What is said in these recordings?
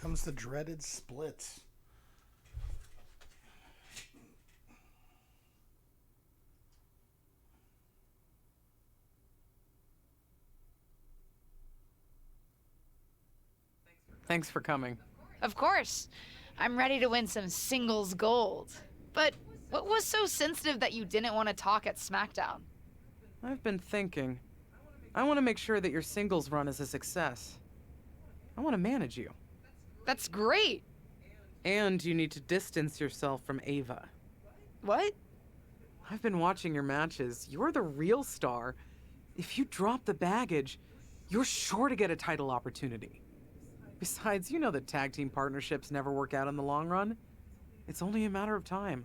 comes the dreaded split. Thanks for coming. Of course. I'm ready to win some singles gold. But what was so sensitive that you didn't want to talk at SmackDown? I've been thinking. I want to make sure that your singles run is a success. I want to manage you. That's great. And you need to distance yourself from Ava. What? I've been watching your matches. You're the real star. If you drop the baggage, you're sure to get a title opportunity. Besides, you know that tag team partnerships never work out in the long run. It's only a matter of time.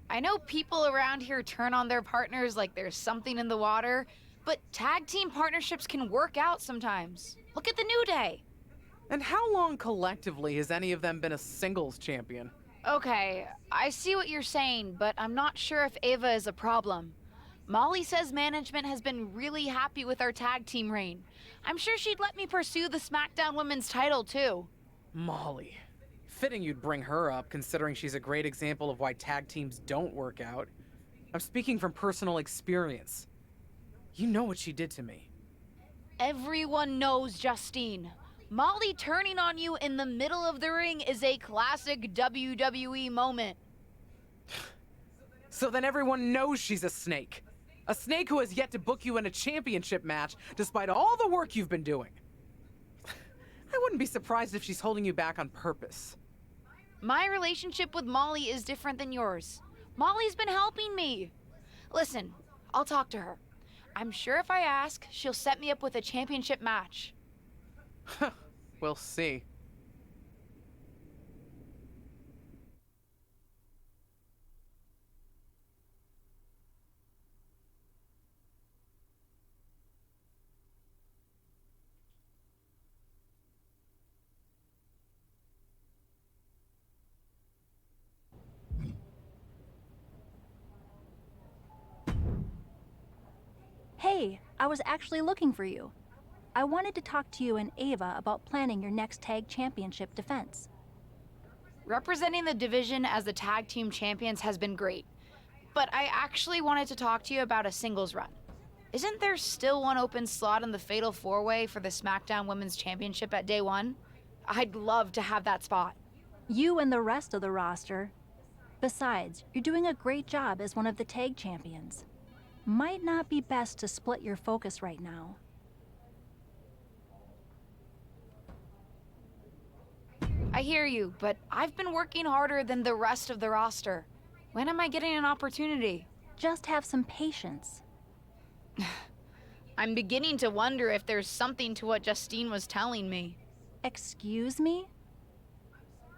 I know people around here turn on their partners like there's something in the water, but tag team partnerships can work out sometimes. Look at the New Day. And how long collectively has any of them been a singles champion? Okay, I see what you're saying, but I'm not sure if Ava is a problem. Molly says management has been really happy with our tag team reign. I'm sure she'd let me pursue the SmackDown Women's title, too. Molly. Fitting you'd bring her up, considering she's a great example of why tag teams don't work out. I'm speaking from personal experience. You know what she did to me. Everyone knows, Justine. Molly turning on you in the middle of the ring is a classic WWE moment. So then everyone knows she's a snake. A snake who has yet to book you in a championship match, despite all the work you've been doing. I wouldn't be surprised if she's holding you back on purpose. My relationship with Molly is different than yours. Molly's been helping me. Listen, I'll talk to her. I'm sure if I ask, she'll set me up with a championship match. We'll see. Hey, I was actually looking for you. I wanted to talk to you and Ava about planning your next tag championship defense. Representing the division as the tag team champions has been great, but I actually wanted to talk to you about a singles run. Isn't there still one open slot in the Fatal 4-Way for the SmackDown Women's Championship at Day 1? I'd love to have that spot. You and the rest of the roster. Besides, you're doing a great job as one of the tag champions. Might not be best to split your focus right now. I hear you, but I've been working harder than the rest of the roster. When am I getting an opportunity? Just have some patience. I'm beginning to wonder if there's something to what Justine was telling me. Excuse me?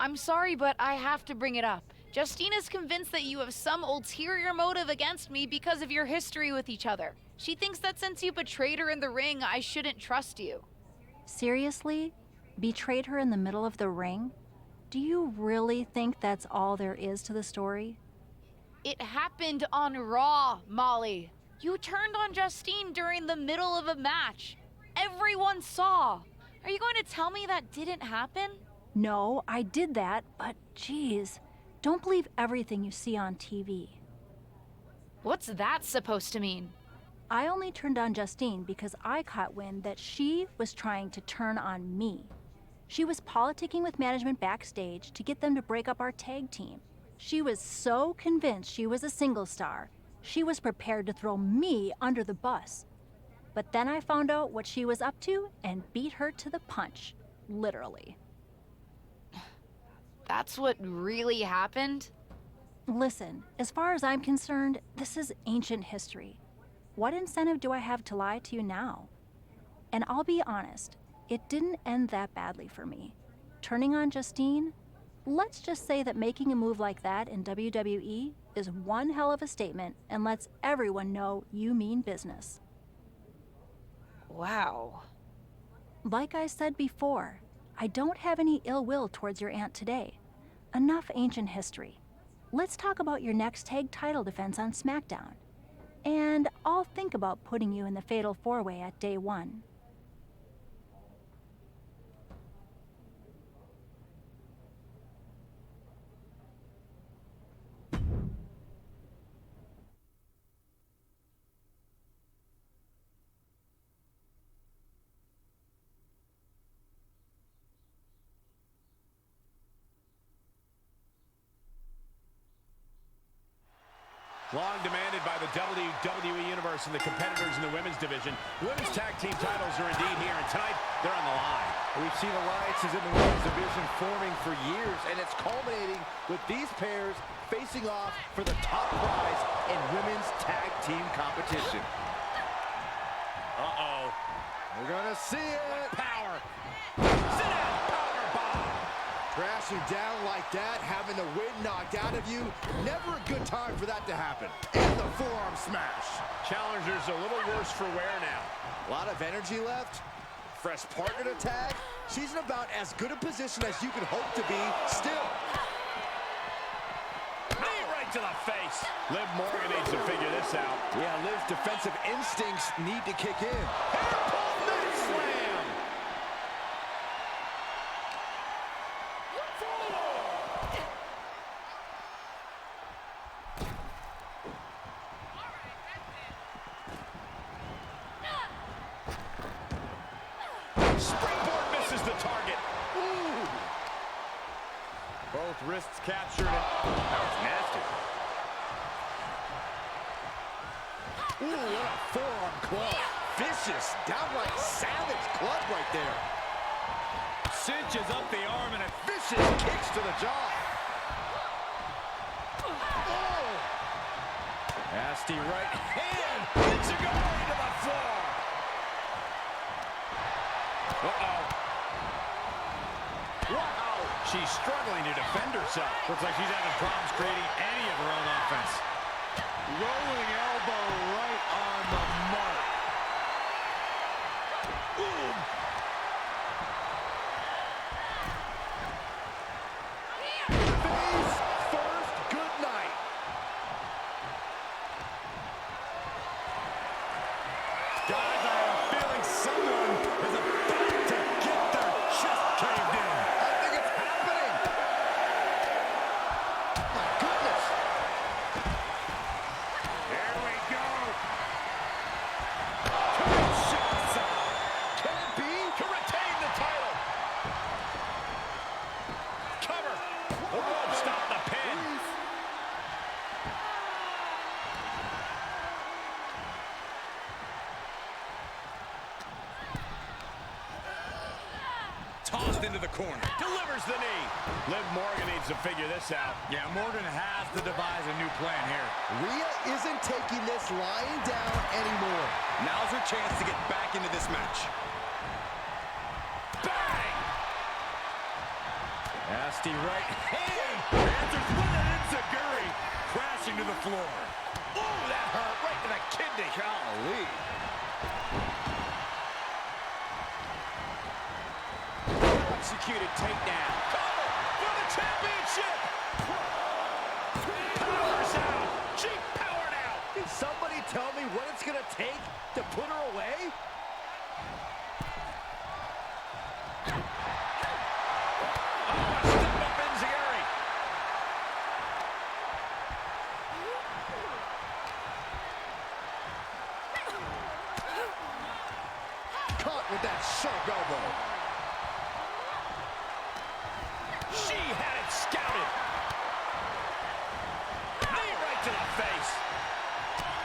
I'm sorry, but I have to bring it up. Justine is convinced that you have some ulterior motive against me because of your history with each other. She thinks that since you betrayed her in the ring, I shouldn't trust you. Seriously? Betrayed her in the middle of the ring? Do you really think that's all there is to the story? It happened on Raw, Molly. You turned on Justine during the middle of a match. Everyone saw. Are you going to tell me that didn't happen? No, I did that, but geez, don't believe everything you see on TV. What's that supposed to mean? I only turned on Justine because I caught wind that she was trying to turn on me. She was politicking with management backstage to get them to break up our tag team. She was so convinced she was a single star, she was prepared to throw me under the bus. But then I found out what she was up to and beat her to the punch, literally. That's what really happened? Listen, as far as I'm concerned, this is ancient history. What incentive do I have to lie to you now? And I'll be honest, it didn't end that badly for me. Turning on Justine? Let's just say that making a move like that in WWE is one hell of a statement and lets everyone know you mean business. Wow. Like I said before, I don't have any ill will towards your aunt today. Enough ancient history. Let's talk about your next tag title defense on SmackDown. And I'll think about putting you in the Fatal 4-Way at Day 1. Long demanded by the WWE Universe and the competitors in the women's division. Women's tag team titles are indeed here, and tonight they're on the line. We've seen alliances in the women's division forming for years, and it's culminating with these pairs facing off for the top prize in women's tag team competition. Uh-oh. We're gonna see it. Power. Sit down, power bomb. Crashing down like that, having the wind knocked out of you, never a good time for that to happen. And the forearm smash. Challenger's a little worse for wear now. A lot of energy left. Fresh partner to tag. She's in about as good a position as you can hope to be still. Knee right to the face. Liv Morgan needs to figure this out. Yeah, Liv's defensive instincts need to kick in. Hair pull neck slam. Springboard misses the target. Ooh. Both wrists captured. That was nasty. Ooh, what a forearm club. Vicious, downright savage club right there. Cinches up the arm and a Vicious kicks to the jaw. Oh. nasty right hand. Hits a guy to the floor. Uh-oh. Wow. She's struggling to defend herself. Looks like she's having problems creating any of her own offense. Rolling elbow right on the mark. Boom. Face first, good night. Guys, I have a feeling someone is about to get their chest caved in. I think it's happening. My goodness. Here we go. Can it be? To retain the title. Cover. The rope stopped the pin. Tossed into the corner. Delivers the knee. Liv Morgan needs to figure this out. Yeah, Morgan has to devise a new plan here. Rhea isn't taking this lying down anymore. Now's her chance to get back into this match. Bang! Nasty right hand. Answers with an enziguri. Crashing to the floor. Oh, that hurt right to the kidney. Golly. Executed takedown. Cover for the championship. Powers out. She powered out. Can somebody tell me what it's going to take to put her away? Oh, a step up enziguri. Caught with that sharp elbow. She had it scouted. Knee right to the face.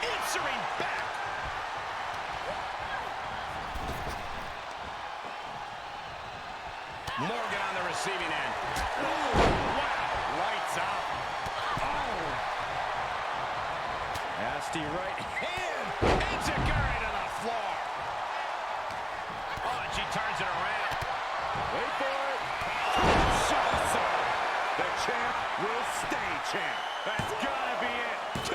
Answering back. Morgan on the receiving end. Ooh, wow. Lights out. Oh. Nasty right hand. Enziguri to the floor. Oh, and she turns it around. Wait for it. The champ will stay champ. That's gotta be it. 2.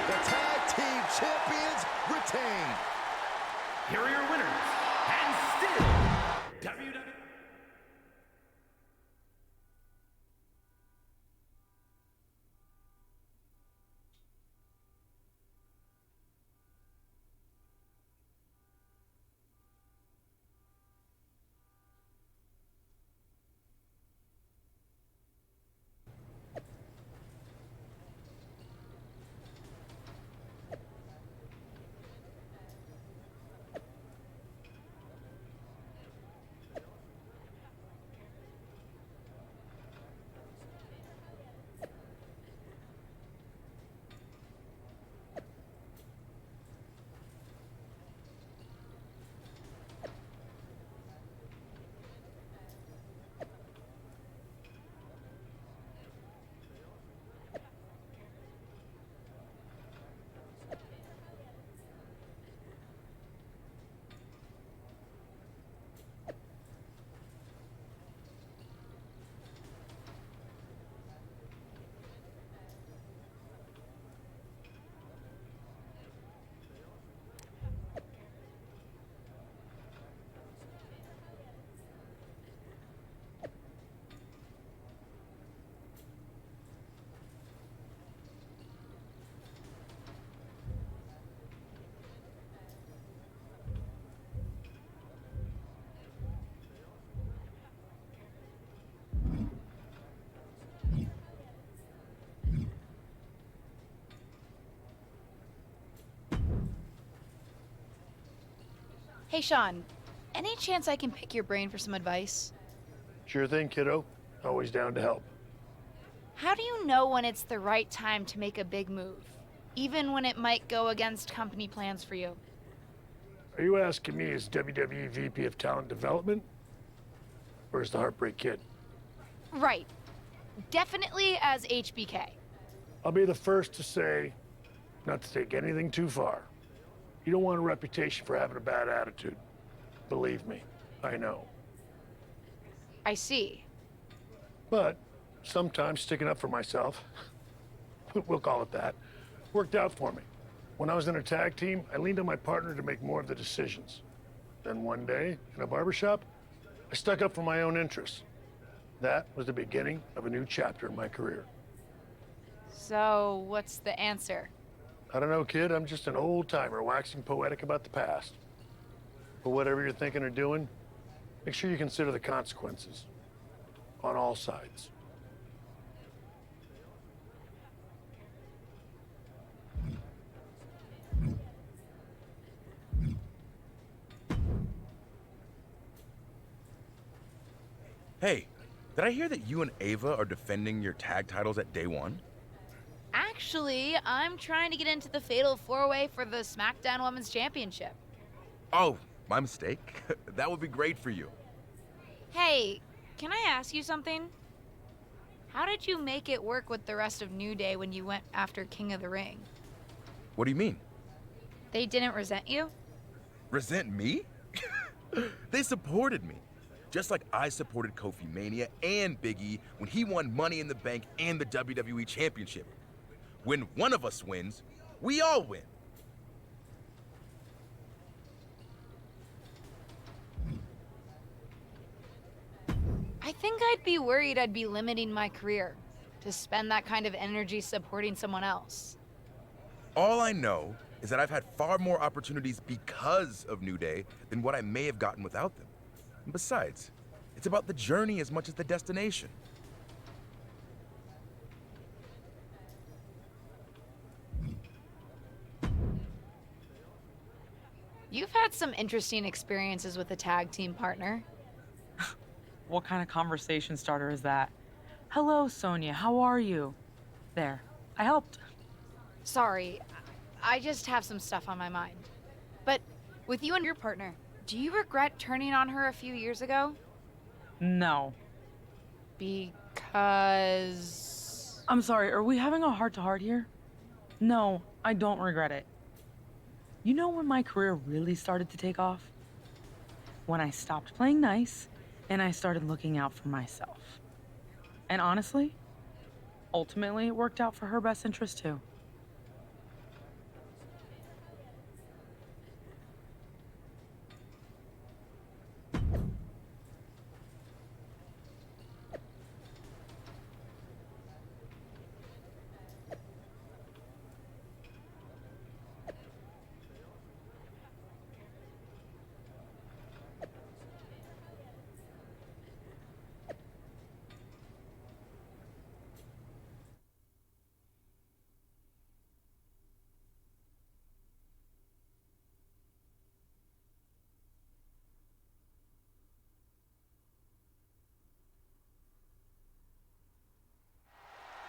The tag team champions retain. Here are your winners, and still WWE. Hey, Sean, any chance I can pick your brain for some advice? Sure thing, kiddo. Always down to help. How do you know when it's the right time to make a big move, even when it might go against company plans for you? Are you asking me as WWE VP of Talent Development? Or as the Heartbreak Kid? Right. Definitely as HBK. I'll be the first to say not to take anything too far. You don't want a reputation for having a bad attitude. Believe me, I know. I see. But sometimes sticking up for myself, we'll call it that, worked out for me. When I was in a tag team, I leaned on my partner to make more of the decisions. Then one day, in a barbershop, I stuck up for my own interests. That was the beginning of a new chapter in my career. So, what's the answer? I don't know, kid. I'm just an old-timer waxing poetic about the past. But whatever you're thinking or doing, make sure you consider the consequences on all sides. Hey, did I hear that you and Ava are defending your tag titles at day one? Actually, I'm trying to get into the Fatal 4-Way for the SmackDown Women's Championship. Oh, my mistake. That would be great for you. Hey, can I ask you something? How did you make it work with the rest of New Day when you went after King of the Ring? What do you mean? They didn't resent you? Resent me? They supported me. Just like I supported Kofi Mania and Big E when he won Money in the Bank and the WWE Championship. When one of us wins, we all win. I think I'd be worried I'd be limiting my career to spend that kind of energy supporting someone else. All I know is that I've had far more opportunities because of New Day than what I may have gotten without them. And besides, it's about the journey as much as the destination. You've had some interesting experiences with a tag team partner. What kind of conversation starter is that? Hello, Sonia, how are you? There, I helped. Sorry, I just have some stuff on my mind. But with you and your partner, do you regret turning on her a few years ago? No. Because... I'm sorry, are we having a heart-to-heart here? No, I don't regret it. You know when my career really started to take off? When I stopped playing nice, and I started looking out for myself. And honestly, ultimately it worked out for her best interest too.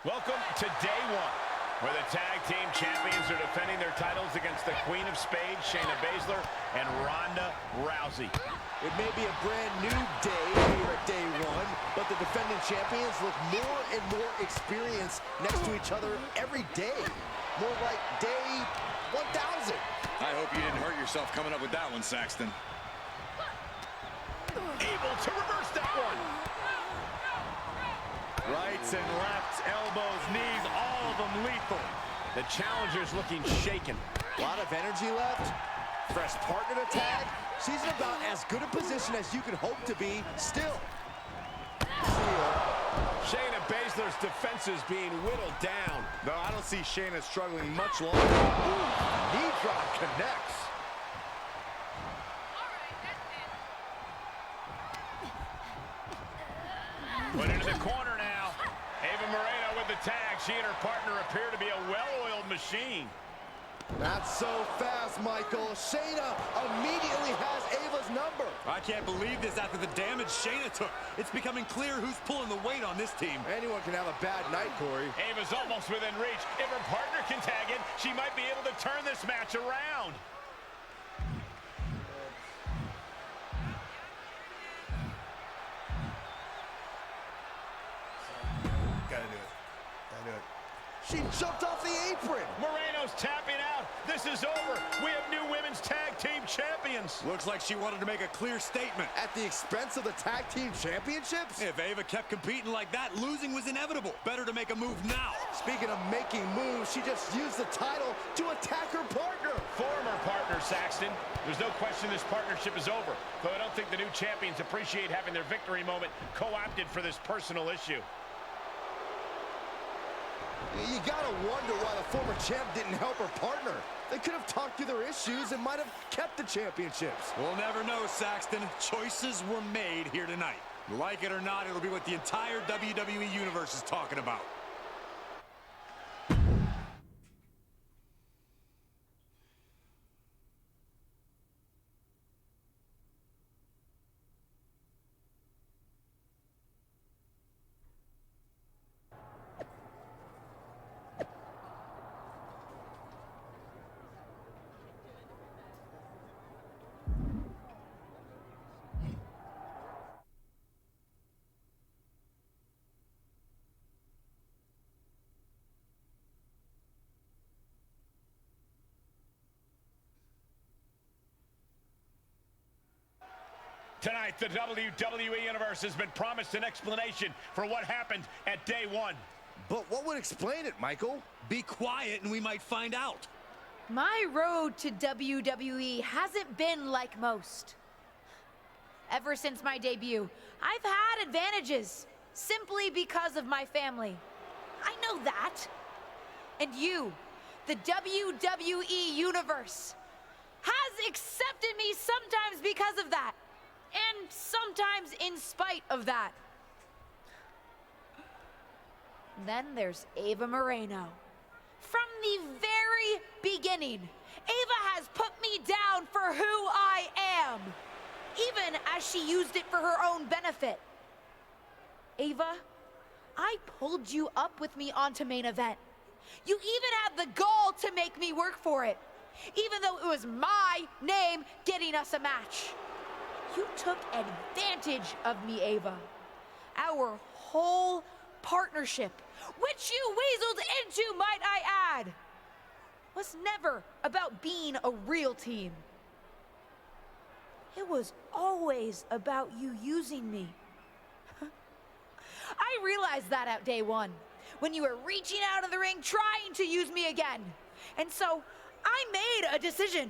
Welcome to day one, where the tag team champions are defending their titles against the Queen of Spades, Shayna Baszler, and Ronda Rousey. It may be a brand new day here at day one, but the defending champions look more and more experienced next to each other every day. More like day 1,000. I hope you didn't hurt yourself coming up with that one, Saxton. Able to reverse that one. Rights and lefts, elbows, knees, all of them lethal. The challenger's looking shaken. A lot of energy left. Fresh partner to tag. She's in about as good a position as you could hope to be still. Shayna Baszler's defenses being whittled down. No, I don't see Shayna struggling much longer. Ooh, knee drop connects. Put into the corner now. Ava Moreno with the tag. She and her partner appear to be a well-oiled machine. Not so fast, Michael. Shayna immediately has Ava's number. I can't believe this after the damage Shayna took. It's becoming clear who's pulling the weight on this team. Anyone can have a bad night, Corey. Ava's almost within reach. If her partner can tag in, she might be able to turn this match around. Gotta do it. Gotta do it. She jumped off the apron. Moreno's tapping out. This is over. We have new women's tag team champions. Looks like she wanted to make a clear statement. At the expense of the tag team championships? If Ava kept competing like that, losing was inevitable. Better to make a move now. Speaking of making moves, she just used the title to attack her partner. Former partner, Saxton. There's no question this partnership is over, though I don't think the new champions appreciate having their victory moment co-opted for this personal issue. You gotta wonder why the former champ didn't help her partner. They could have talked through their issues and might have kept the championships. We'll never know, Saxton. Choices were made here tonight. Like it or not, it'll be what the entire WWE Universe is talking about. Tonight, the WWE Universe has been promised an explanation for what happened at Day 1. But what would explain it, Michael? Be quiet and we might find out. My road to WWE hasn't been like most. Ever since my debut, I've had advantages simply because of my family. I know that. And you, the WWE Universe, has accepted me sometimes because of that, and sometimes in spite of that. Then there's Ava Moreno. From the very beginning, Ava has put me down for who I am, even as she used it for her own benefit. Ava, I pulled you up with me onto main event. You even had the gall to make me work for it, even though it was my name getting us a match. You took advantage of me, Ava. Our whole partnership, which you weaseled into, might I add, was never about being a real team. It was always about you using me. I realized that at Day 1, when you were reaching out of the ring trying to use me again. And so I made a decision.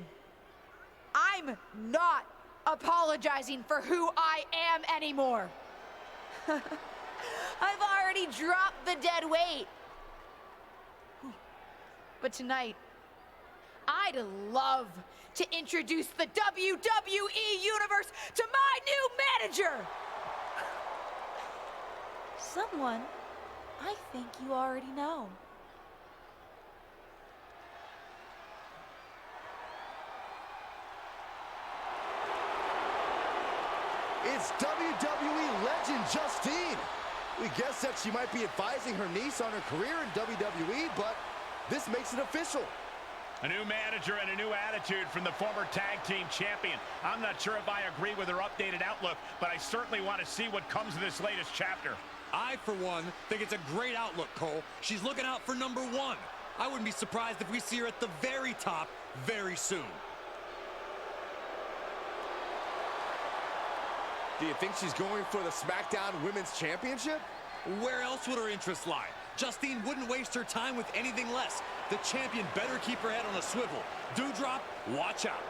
I'm not apologizing for who I am anymore. I've already dropped the dead weight. But tonight, I'd love to introduce the WWE Universe to my new manager. Someone I think you already know. It's WWE legend Justine. We guessed that she might be advising her niece on her career in WWE, but this makes it official. A new manager and a new attitude from the former tag team champion. I'm not sure if I agree with her updated outlook, but I certainly want to see what comes of this latest chapter. I, for one, think it's a great outlook, Cole. She's looking out for #1. I wouldn't be surprised if we see her at the very top very soon. Do you think she's going for the SmackDown Women's Championship? Where else would her interest lie? Justine wouldn't waste her time with anything less. The champion better keep her head on a swivel. Dewdrop, watch out.